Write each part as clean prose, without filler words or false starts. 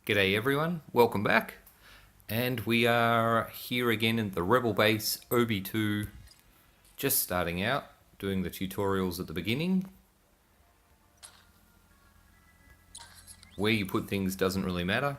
G'day everyone, welcome back. And we are here again in the Rebel base, Obi-Too, just starting out, doing the tutorials at the beginning. Where you put things doesn't really matter.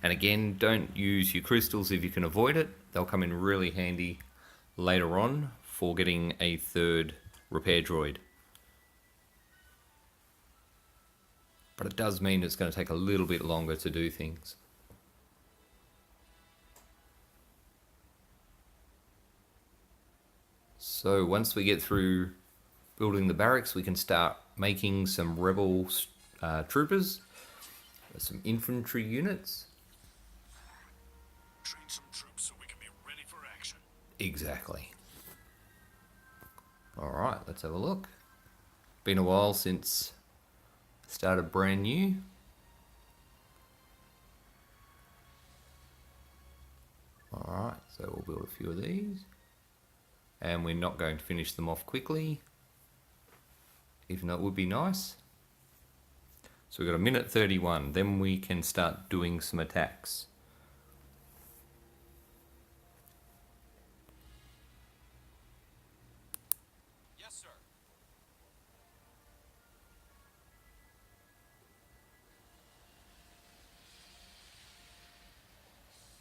And again, don't use your crystals if you can avoid it. They'll come in really handy later on for getting a third repair droid. But it does mean it's going to take a little bit longer to do things. So once we get through building the barracks, we can start making some rebel troopers, some infantry units. Train some troops so we can be ready for action. Exactly. Alright, let's have a look. Been a while since started brand new. Alright, so we'll build a few of these. And we're not going to finish them off quickly, even though it would be nice. So we've got a minute 31, then we can start doing some attacks. Yes, sir.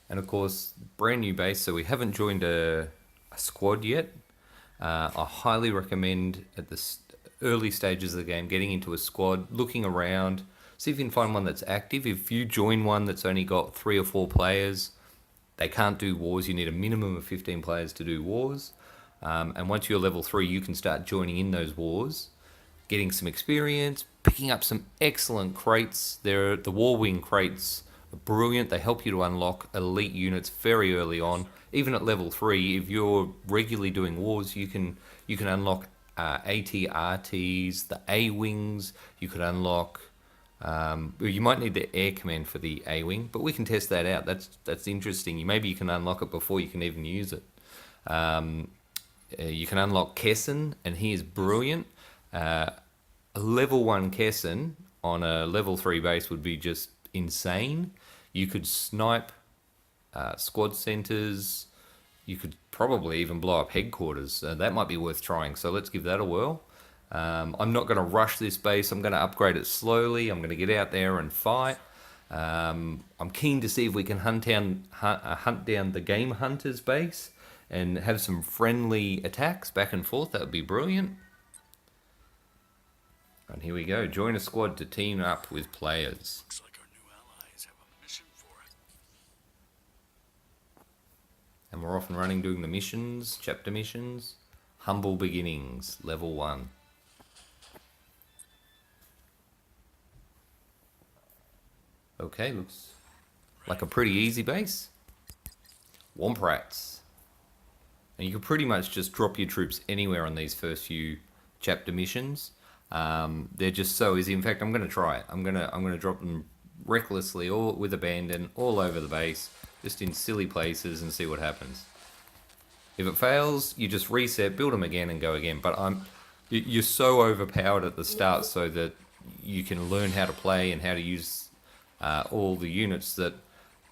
And of course, brand new base, so we haven't joined a squad yet. I highly recommend at the early stages of the game getting into a squad, looking around, see if you can find one that's active. If you join one that's only got 3 or 4 players, they can't do wars. You need a minimum of 15 players to do wars. And once you're level 3, you can start joining in those wars, getting some experience, picking up some excellent crates. The War Wing crates are brilliant. They help you to unlock elite units very early on. Even at level 3, if you're regularly doing wars, you can unlock AT-RTs, the A-Wings. You could unlock... you might need the air command for the A-Wing, but we can test that out. That's interesting. Maybe you can unlock it before you can even use it. You can unlock Kessin, and he is brilliant. A level 1 Kessin on a level 3 base would be just insane. You could snipe squad centers. You could probably even blow up headquarters. That might be worth trying, so let's give that a whirl. I'm not going to rush this base. I'm going to upgrade it slowly. I'm going to get out there and fight. I'm keen to see if we can hunt down the Game Hunters base and have some friendly attacks back and forth. That would be brilliant. And here we go. Join a squad to team up with players. Looks like our new allies have a mission for it. And we're off and running doing the missions, chapter missions. Humble Beginnings, level 1. Okay, looks like a pretty easy base. Womp Rats. And you can pretty much just drop your troops anywhere on these first few chapter missions. They're just so easy. In fact, I'm going to try it. I'm going to drop them recklessly, all with abandon, all over the base, just in silly places, and see what happens. If it fails, you just reset, build them again, and go again. But you're so overpowered at the start, so that you can learn how to play and how to use all the units, that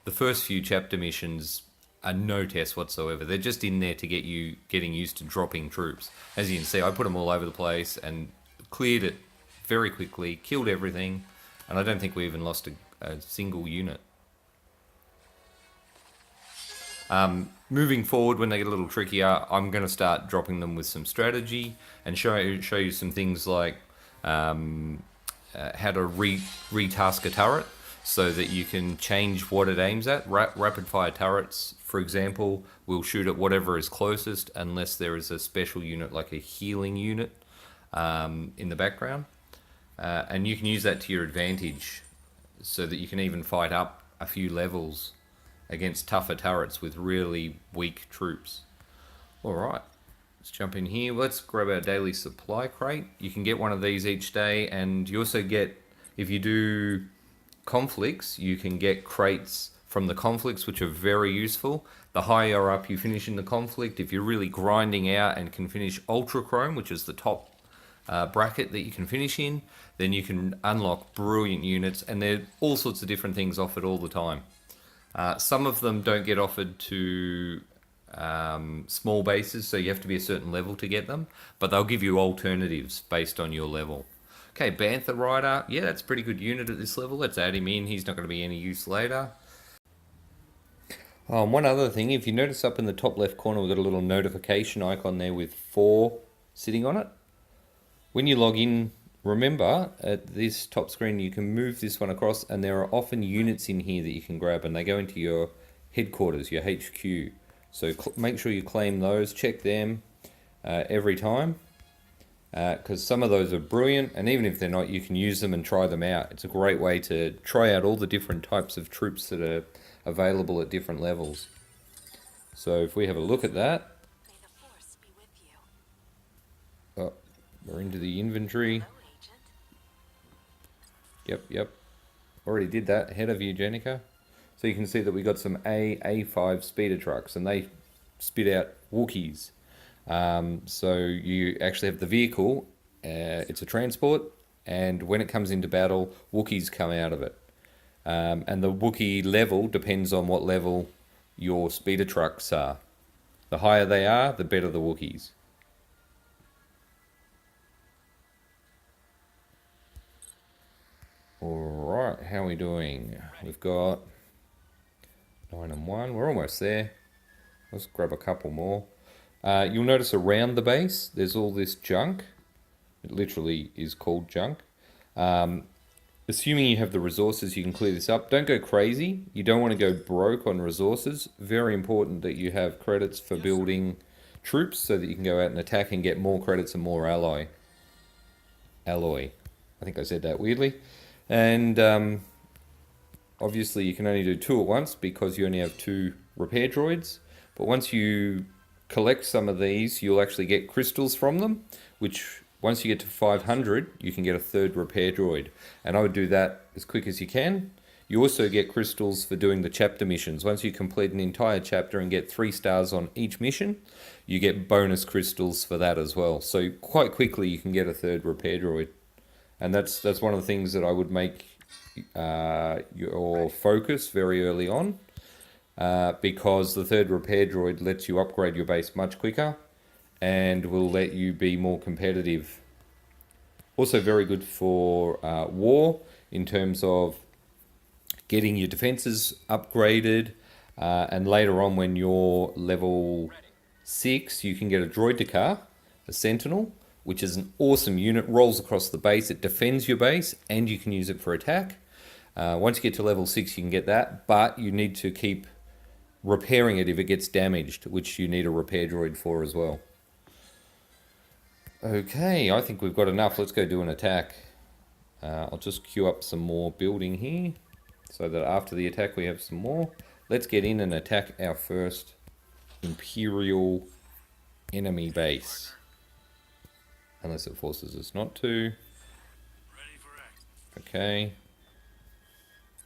the first few chapter missions are no test whatsoever. They're just in there to get you getting used to dropping troops. As you can see, I put them all over the place and cleared it very quickly, killed everything, and I don't think we even lost a single unit. Moving forward, when they get a little trickier, I'm going to start dropping them with some strategy and show you some things like how to retask a turret, so that you can change what it aims at. Rapid fire turrets, for example, will shoot at whatever is closest, unless there is a special unit like a healing unit in the background. And you can use that to your advantage, so that you can even fight up a few levels against tougher turrets with really weak troops. Alright, let's jump in here. Let's grab our daily supply crate. You can get one of these each day, and you also get, if you do conflicts, you can get crates from the conflicts, which are very useful. The higher up you finish in the conflict, if you're really grinding out and can finish Ultra Chrome, which is the top bracket that you can finish in, then you can unlock brilliant units, and there are all sorts of different things offered all the time. Some of them don't get offered to small bases, so you have to be a certain level to get them, but they'll give you alternatives based on your level. Okay, Bantha Rider, yeah, that's a pretty good unit at this level. Let's add him in. He's not going to be any use later. One other thing, if you notice up in the top left corner, we've got a little notification icon there with 4 sitting on it. When you log in, remember at this top screen you can move this one across, and there are often units in here that you can grab, and they go into your headquarters, your HQ. So make sure you claim those, check them every time, because some of those are brilliant, and even if they're not, you can use them and try them out. It's a great way to try out all the different types of troops that are available at different levels. So if we have a look at that, May the force be with you. oh, we're into the inventory. Hello, Agent. Yep. Already did that. Ahead of you, Jenica. So you can see that we got some A5 speeder trucks, and they spit out Wookiees. So you actually have the vehicle. It's a transport, and when it comes into battle, Wookiees come out of it. And the Wookiee level depends on what level your speeder trucks are. The higher they are, the better the Wookiees. Alright, how are we doing? We've got 9 and 1. We're almost there. Let's grab a couple more. You'll notice around the base, there's all this junk. It literally is called junk. Assuming you have the resources, you can clear this up. Don't go crazy. You don't want to go broke on resources. Very important that you have credits for building troops so that you can go out and attack and get more credits and more alloy. I think I said that weirdly. And obviously you can only do 2 at once because you only have 2 repair droids. But once you collect some of these, you'll actually get crystals from them, which once you get to 500, you can get a 3rd repair droid. And I would do that as quick as you can. You also get crystals for doing the chapter missions. Once you complete an entire chapter and get 3 stars on each mission, you get bonus crystals for that as well. So quite quickly you can get a 3rd repair droid. And that's one of the things that I would make your focus very early on, because the 3rd repair droid lets you upgrade your base much quicker and will let you be more competitive. Also very good for war in terms of getting your defenses upgraded, and later on when you're level 6 you can get a droidicar, a sentinel, which is an awesome unit, rolls across the base, it defends your base, and you can use it for attack. Once you get to level 6 you can get that, but you need to keep repairing it if it gets damaged, which you need a repair droid for as well. Okay, I think we've got enough. Let's go do an attack. I'll just queue up some more building here, so that after the attack we have some more. Let's get in and attack our first Imperial enemy base. Unless it forces us not to. Ready for action. Okay.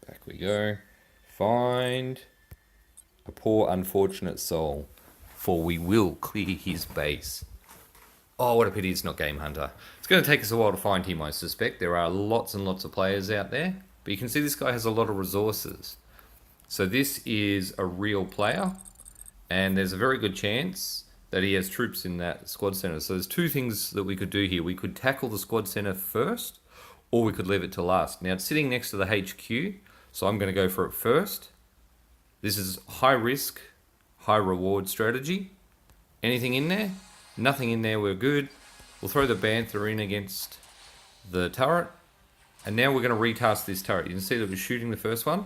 Back we go. Find a poor unfortunate soul, for we will clear his base. Oh, what a pity it's not Game Hunter. It's going to take us a while to find him, I suspect. There are lots and lots of players out there. But you can see this guy has a lot of resources. So this is a real player. And there's a very good chance that he has troops in that squad center. So there's 2 things that we could do here. We could tackle the squad center first, or we could leave it to last. Now, it's sitting next to the HQ, so I'm going to go for it first. This is high risk, high reward strategy. Anything in there? Nothing in there, we're good. We'll throw the Bantha in against the turret. And now we're going to retask this turret. You can see that we're shooting the first one. I'm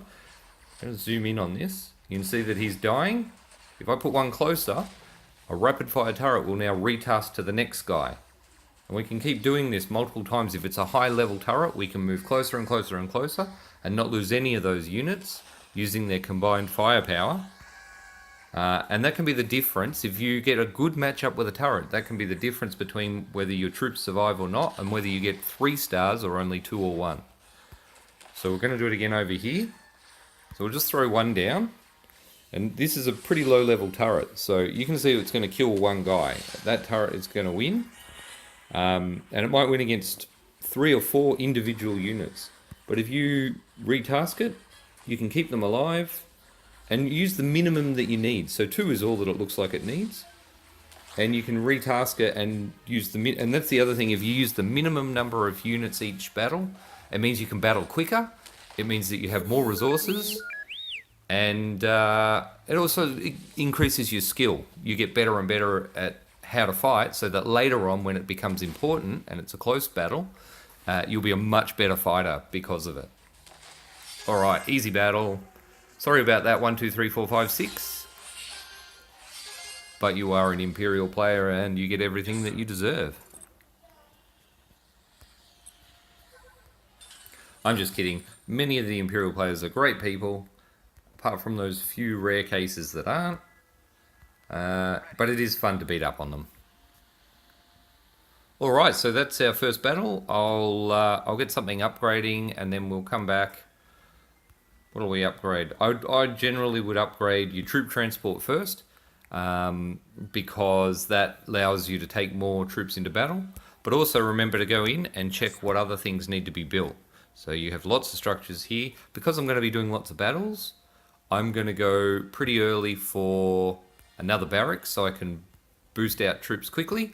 going to zoom in on this. You can see that he's dying. If I put one closer, a rapid fire turret will now retask to the next guy. And we can keep doing this multiple times. If it's a high level turret, we can move closer and closer and closer and not lose any of those units using their combined firepower. And that can be the difference. If you get a good matchup with a turret, that can be the difference between whether your troops survive or not, and whether you get 3 stars or only 2 or 1. So we're going to do it again over here. So we'll just throw one down. And this is a pretty low level turret. So you can see it's going to kill one guy. That turret is going to win. And it might win against 3 or 4 individual units. But if you retask it, you can keep them alive and use the minimum that you need. So 2 is all that it looks like it needs. And you can retask it and use and that's the other thing. If you use the minimum number of units each battle, it means you can battle quicker. It means that you have more resources, and it also increases your skill. You get better and better at how to fight, so that later on, when it becomes important and it's a close battle, you'll be a much better fighter because of it. All right, easy battle. Sorry about that. 1, 2, 3, 4, 5, 6. But you are an Imperial player and you get everything that you deserve. I'm just kidding. Many of the Imperial players are great people, apart from those few rare cases that aren't. But it is fun to beat up on them. All right, so that's our first battle. I'll get something upgrading, and then we'll come back. What do we upgrade? I generally would upgrade your troop transport first, because that allows you to take more troops into battle. But also remember to go in and check what other things need to be built. So you have lots of structures here. Because I'm going to be doing lots of battles, I'm going to go pretty early for another barracks so I can boost out troops quickly.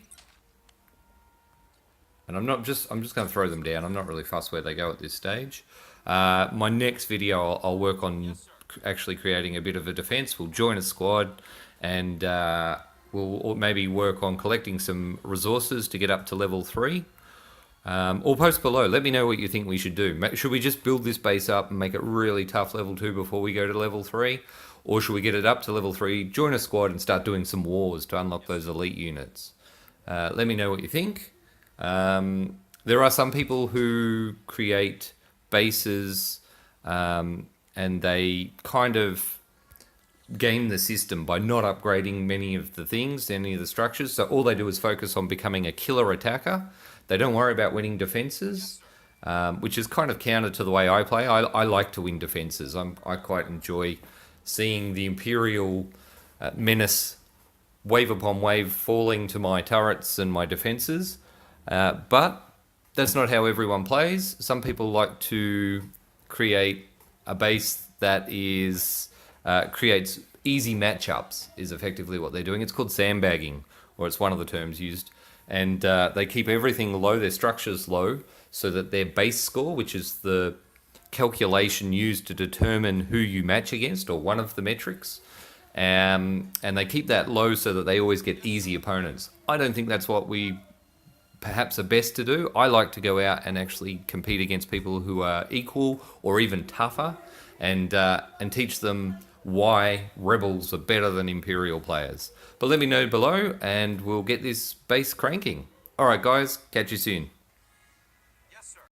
And I'm just going to throw them down. I'm not really fussed where they go at this stage. My next video, I'll work on actually creating a bit of a defense. We'll join a squad, and we'll maybe work on collecting some resources to get up to level 3. Or post below. Let me know what you think we should do. Should we just build this base up and make it really tough level 2 before we go to level 3? Or should we get it up to level 3, join a squad, and start doing some wars to unlock those elite units? Let me know what you think. There are some people who create bases, and they kind of game the system by not upgrading many of the things, any of the structures. So all they do is focus on becoming a killer attacker. They don't worry about winning defenses, which is kind of counter to the way I play. I like to win defenses. I quite enjoy seeing the Imperial menace wave upon wave falling to my turrets and my defenses. But that's not how everyone plays. Some people like to create a base that is creates easy matchups, is effectively what they're doing. It's called sandbagging, or it's one of the terms used. And they keep everything low, their structures low, so that their base score, which is the calculation used to determine who you match against, or one of the metrics, and they keep that low so that they always get easy opponents. I don't think that's what we perhaps are best to do. I like to go out and actually compete against people who are equal or even tougher, and teach them why rebels are better than Imperial players. But let me know below and we'll get this base cranking. Alright guys, catch you soon.